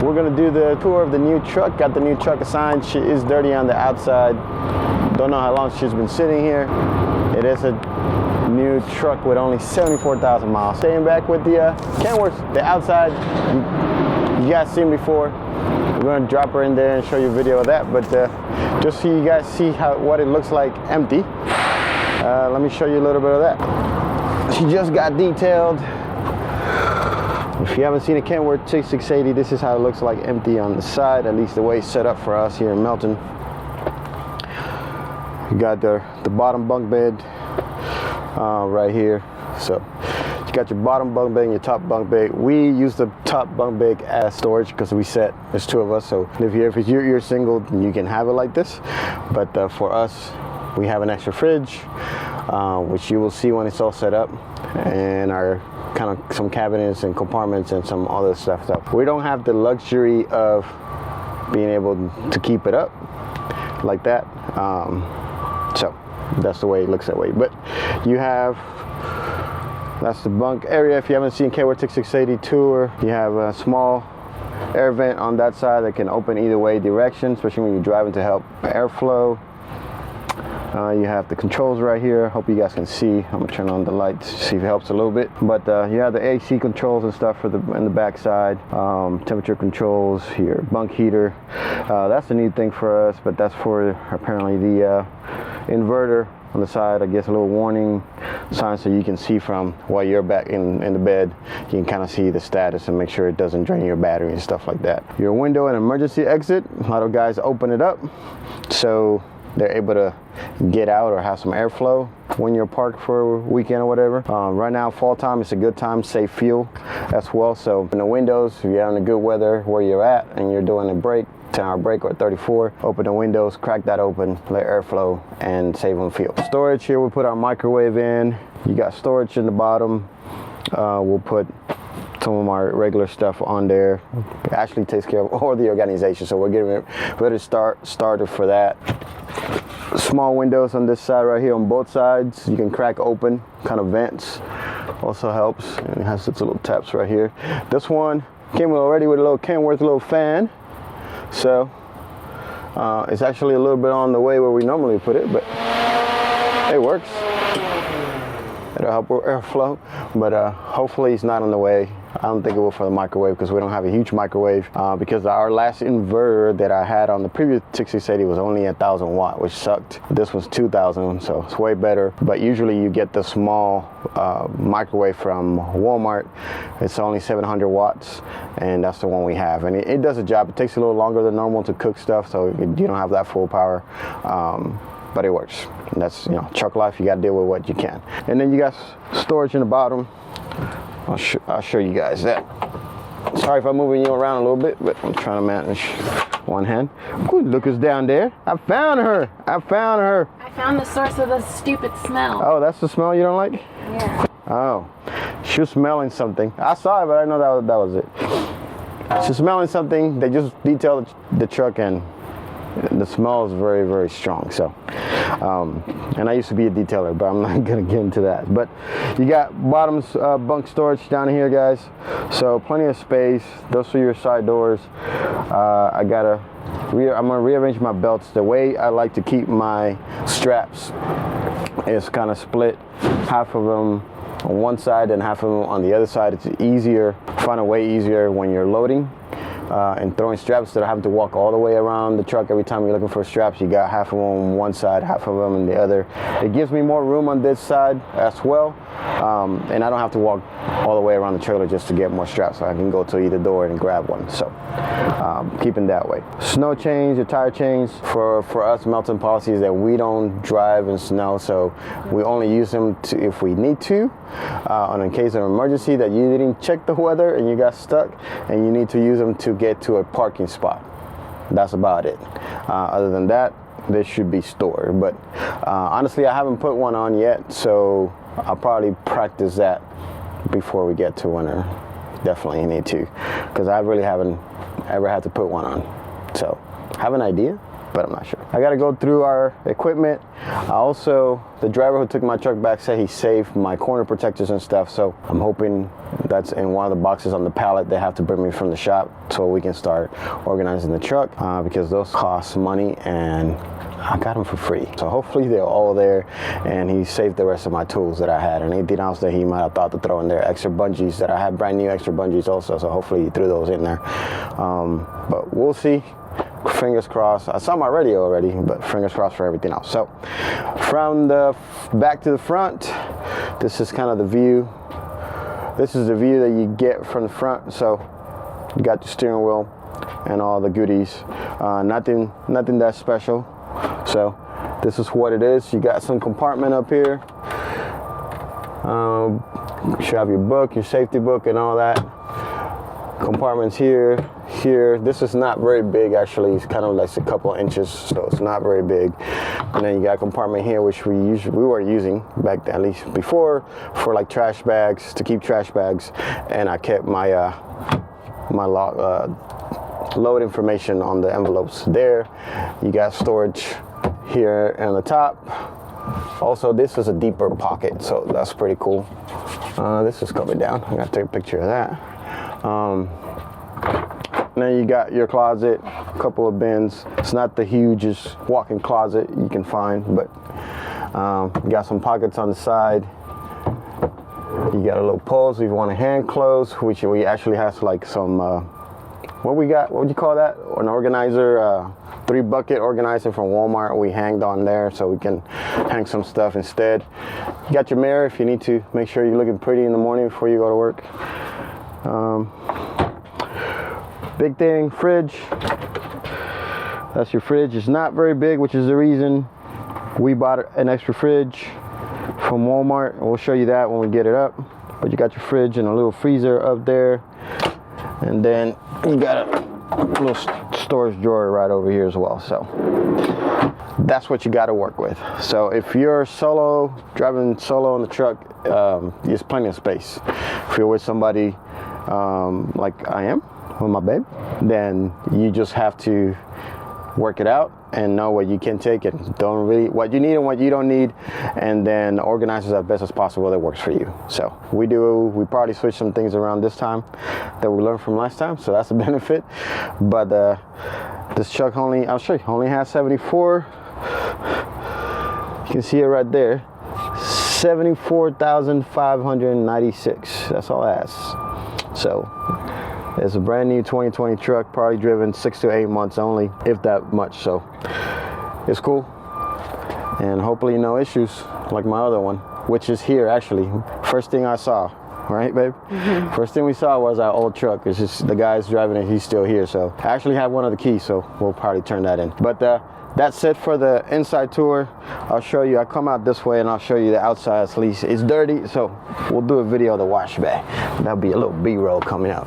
We're gonna do the tour of the new truck. Got the new truck assigned. She is dirty on the outside. Don't know how long she's been sitting here. It is a new truck with only 74,000 miles. Staying back with the Kenworth, the outside. You guys seen before. We're gonna drop her in there and show you a video of that, but just so you guys see what it looks like empty. Let me show you a little bit of that. She just got detailed. If you haven't seen a Kenworth T680, this is how it looks like empty on the side, at least the way it's set up for us here in Melton. You got the bottom bunk bed right here. So you got your bottom bunk bed and your top bunk bed. We use the top bunk bed as storage because there's two of us. So if you're single, you can have it like this. But for us, we have an extra fridge, which you will see when it's all set up, and our kind of some cabinets and compartments and some other stuff. So we don't have the luxury of being able to keep it up like that. So that's the way it looks that way. But you have, that's the bunk area. If you haven't seen Kenworth T680 tour, you have a small air vent on that side that can open either way direction, especially when you're driving to help airflow. You have the controls right here. Hope you guys can see. I'm gonna turn on the lights, see if it helps a little bit. But you have the AC controls and stuff in the back side. Temperature controls here, bunk heater. That's a neat thing for us, but that's for apparently the inverter on the side. I guess a little warning sign so you can see from while you're back in the bed. You can kind of see the status and make sure it doesn't drain your battery and stuff like that. Your window and emergency exit. A lot of guys open it up so they're able to get out or have some airflow when you're parked for a weekend or whatever. Right now, fall time, it's a good time to save fuel as well. So in the windows, if you're having a good weather where you're at and you're doing a break, 10-hour break or 34, open the windows, crack that open, let airflow, and save on fuel. Storage here, we put our microwave in. You got storage in the bottom. We'll put some of our regular stuff on there. It actually takes care of all the organization, so we're getting ready to started for that. Small windows on this side right here on both sides. You can crack open, kind of vents. Also helps. And it has its little taps right here. This one came already with a little Kenworth little fan. So it's actually a little bit on the way where we normally put it, but it works. It'll help with airflow, but hopefully it's not on the way. I don't think it will for the microwave because we don't have a huge microwave because our last inverter that I had on the previous T680 was only 1,000 watt, which sucked. This was 2,000, so it's way better. But usually you get the small microwave from Walmart. It's only 700 watts, and that's the one we have. And it does a job. It takes a little longer than normal to cook stuff, so you don't have that full power. But it works. And that's, truck life, you gotta deal with what you can. And then you got storage in the bottom. I'll show you guys that. Sorry if I'm moving you around a little bit, but I'm trying to manage one hand. Ooh, look who's down there. I found her. I found the source of the stupid smell. Oh, that's the smell you don't like? Yeah. Oh, she was smelling something. I saw it, but I know that was it. She's smelling something. They just detailed the truck, and the smell is very, very strong. So, and I used to be a detailer, but I'm not gonna get into that. But you got bottoms bunk storage down here, guys. So plenty of space. Those are your side doors. I'm gonna rearrange my belts. The way I like to keep my straps is kind of split. Half of them on one side and half of them on the other side. It's easier, find a way easier when you're loading. And throwing straps instead of having to walk all the way around the truck every time you're looking for straps. You got half of them on one side, half of them on the other. It gives me more room on this side as well, and I don't have to walk all the way around the trailer just to get more straps, so I can go to either door and grab one. So keeping that way. Snow change, the tire change for us, Melton policy is that we don't drive in snow, so we only use them if we need to. In case of emergency that you didn't check the weather and you got stuck and you need to use them to get to a parking spot. That's about it. Other than that, they should be stored. But honestly, I haven't put one on yet, so I'll probably practice that before we get to winter. Definitely need to, because I really haven't ever had to put one on. So, have an idea? but I'm not sure. I gotta go through our equipment. The driver who took my truck back said he saved my corner protectors and stuff, so I'm hoping that's in one of the boxes on the pallet they have to bring me from the shop so we can start organizing the truck, because those cost money and I got them for free. So hopefully they're all there, and he saved the rest of my tools that I had, and anything else that he might have thought to throw in there. Extra bungees that I had, brand new extra bungees also, so hopefully he threw those in there. But we'll see. Fingers crossed. I saw my radio already, but fingers crossed for everything else. So from the back to the front, this is kind of the view. This is the view that you get from the front. So you got your steering wheel and all the goodies. Nothing that special. So this is what it is. You got some compartment up here. You should have your book, your safety book and all that. Compartments here. This is not very big actually. It's kind of like a couple of inches, so it's not very big. And then you got a compartment here, which we were using back then, at least before, for like trash bags, to keep trash bags. And I kept my load information on the envelopes there. You got storage here on the top. Also, this is a deeper pocket, so that's pretty cool. This is coming down. I gotta take a picture of that. Then you got your closet, a couple of bins. It's not the hugest walk-in closet you can find, but you got some pockets on the side. You got a little pulls if you want a hand close, which we actually have like some, what would you call that? An organizer, 3-bucket organizer from Walmart. We hanged on there so we can hang some stuff instead. You got your mirror if you need to make sure you're looking pretty in the morning before you go to work. Big thing, fridge. That's your fridge. It's not very big, which is the reason we bought an extra fridge from Walmart. We'll show you that when we get it up. But you got your fridge and a little freezer up there. And then you got a little storage drawer right over here as well. So that's what you got to work with. So if you're driving solo on the truck, there's plenty of space. If you're with somebody like I am, with my babe, then you just have to work it out and know what you can take and what you need and what you don't need, and then organize it as best as possible that works for you. So we probably switch some things around this time that we learned from last time, so that's a benefit. But this truck I'll show you, only has 74. You can see it right there, 74,596. That's all it has. So it's a brand new 2020 truck, probably driven 6 to 8 months only, if that much. So it's cool, and hopefully no issues like my other one, which is here actually. First thing I saw, right, babe? Mm-hmm. First thing we saw was our old truck. It's just the guy's driving it, he's still here. So I actually have one of the keys, so we'll probably turn that in. But that's it for the inside tour. I'll show you, I come out this way and I'll show you the outside. At least it's dirty, so we'll do a video of the wash bay. That'll be a little B-roll coming out.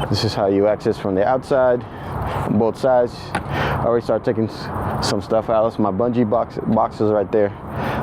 This is how you access from the outside, on both sides. I already started taking some stuff out. That's my bungee boxes right there.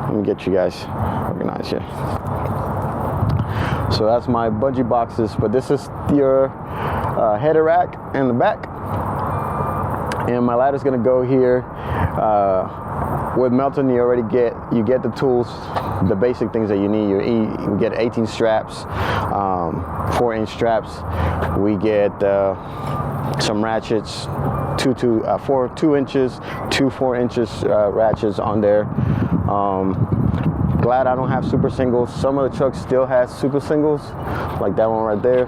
Let me get you guys organized here. So that's my bungee boxes, but this is your header rack in the back. And my ladder's gonna go here. With Melton, you get the tools, the basic things that you need. You get 18 straps, 4-inch straps. We get some ratchets, 2 inches, 2 4-inch ratchets on there. Glad I don't have super singles. Some of the trucks still has super singles, like that one right there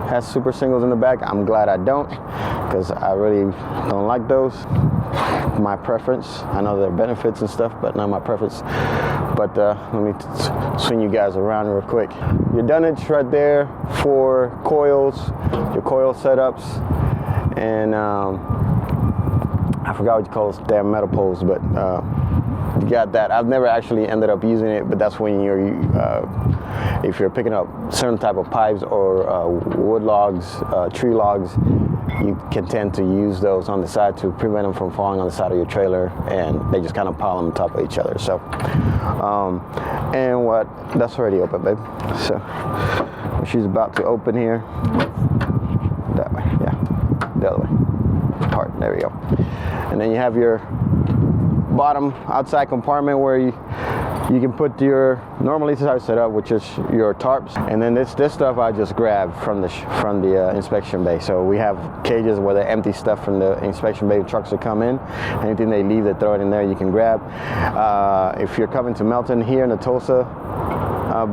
has super singles in the back. I'm glad I don't, because I really don't like those. My preference. I know there are benefits and stuff, but not my preference. But let me swing you guys around real quick. Your dunnage right there for coils, your coil setups, and I forgot what you call those damn metal poles, but you got that. I've never actually ended up using it, but that's when if you're picking up certain type of pipes or wood logs, tree logs, you can tend to use those on the side to prevent them from falling on the side of your trailer, and they just kind of pile on top of each other. So, that's already open, babe. So, she's about to open here. That way, yeah, the other way. Part, there we go. And then you have your bottom outside compartment where you can put your, normally this is how it's set up, which is your tarps. And then this stuff I just grabbed from the inspection bay. So we have cages where they empty stuff from the inspection bay. Trucks that come in, anything they leave, they throw it in there. You can grab. If you're coming to Melton here in the Tulsa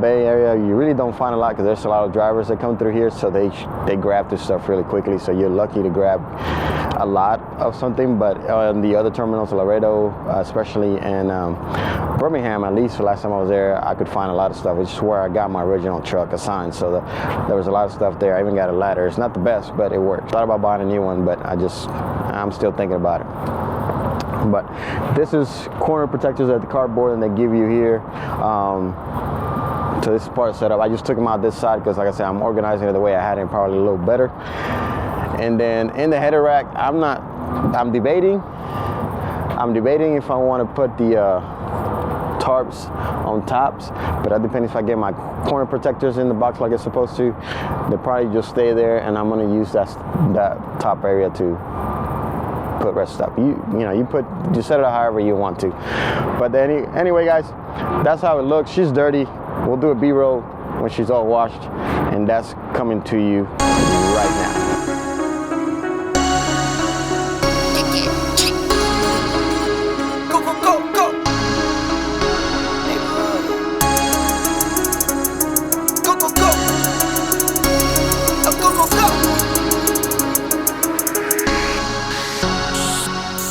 Bay area, you really don't find a lot because there's a lot of drivers that come through here, so they grab this stuff really quickly. So you're lucky to grab a lot of something. But on the other terminals, Laredo especially, and Birmingham, at least the last time I was there, I could find a lot of stuff. It's where I got my original truck assigned, so there was a lot of stuff there. I even got a ladder. It's not the best, but it works. Thought about buying a new one, but I'm still thinking about it. But this is corner protectors at the cardboard, and they give you here. So this is part of the setup. I just took them out this side because, like I said, I'm organizing it the way I had it, probably a little better. And then in the header rack, I'm debating if I want to put the tarps on tops, but that depends if I get my corner protectors in the box like it's supposed to. They'll probably just stay there, and I'm going to use that top area to put rest stuff. You set it up however you want to. But anyway, guys, that's how it looks. She's dirty. We'll do a B-roll when she's all washed, and that's coming to you right now.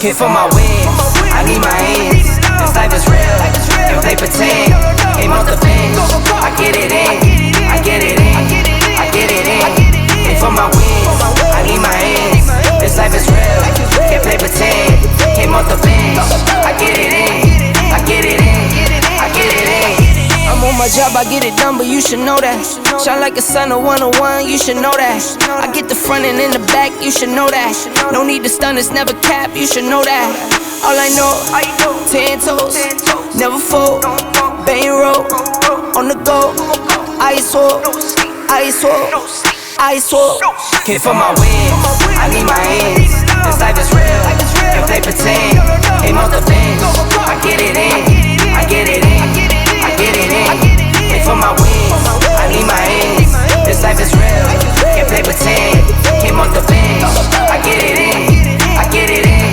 Hit for my wins, I need my ends. This life is real, and play pretend. Aim off the bench, I get it in, I get it in, I get it in. Hit for my wins, I need my ends. This life is real, can't play pretend. Aim off the bench, I get it in, I get it in, I get it in. I'm on my job, I get it done, but you should know that. Shine like a sun, a 101, you should know that. I get the front and in the back, you should know that. No need to stun, it's never cap, you should know that. All I know, 10 toes, never fold, bang roll, on the go, ice wall, ice wall, ice wall. Hit for my wins, I need my ends. This life is real, can't play pretend. Aim off the bench, I get it in, I get it in, I get it in. Hit for my wins, I need my ends. This life is real, can't play pretend. Came off the bench, I get it in, I get it in,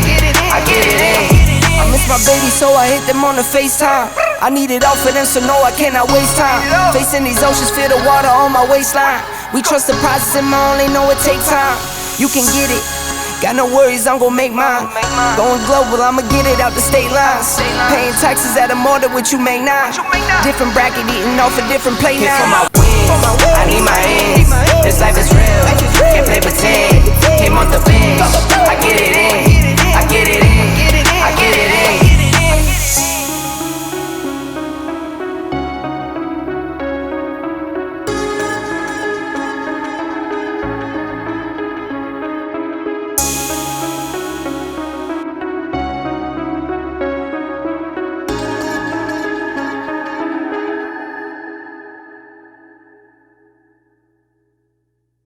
I get it in. I miss my baby, so I hit them on the FaceTime. I need it all for them, so no, I cannot waste time. Facing these oceans, feel the water on my waistline. We trust the process and my only know it take time. You can get it, got no worries, I'm gon' make mine. Going global, I'ma get it out the state lines. Paying taxes at a more than what you make now. Different bracket, eating off a different plate now. For my wins, I need my ends. This life is real, can't play pretend. Came off the bench,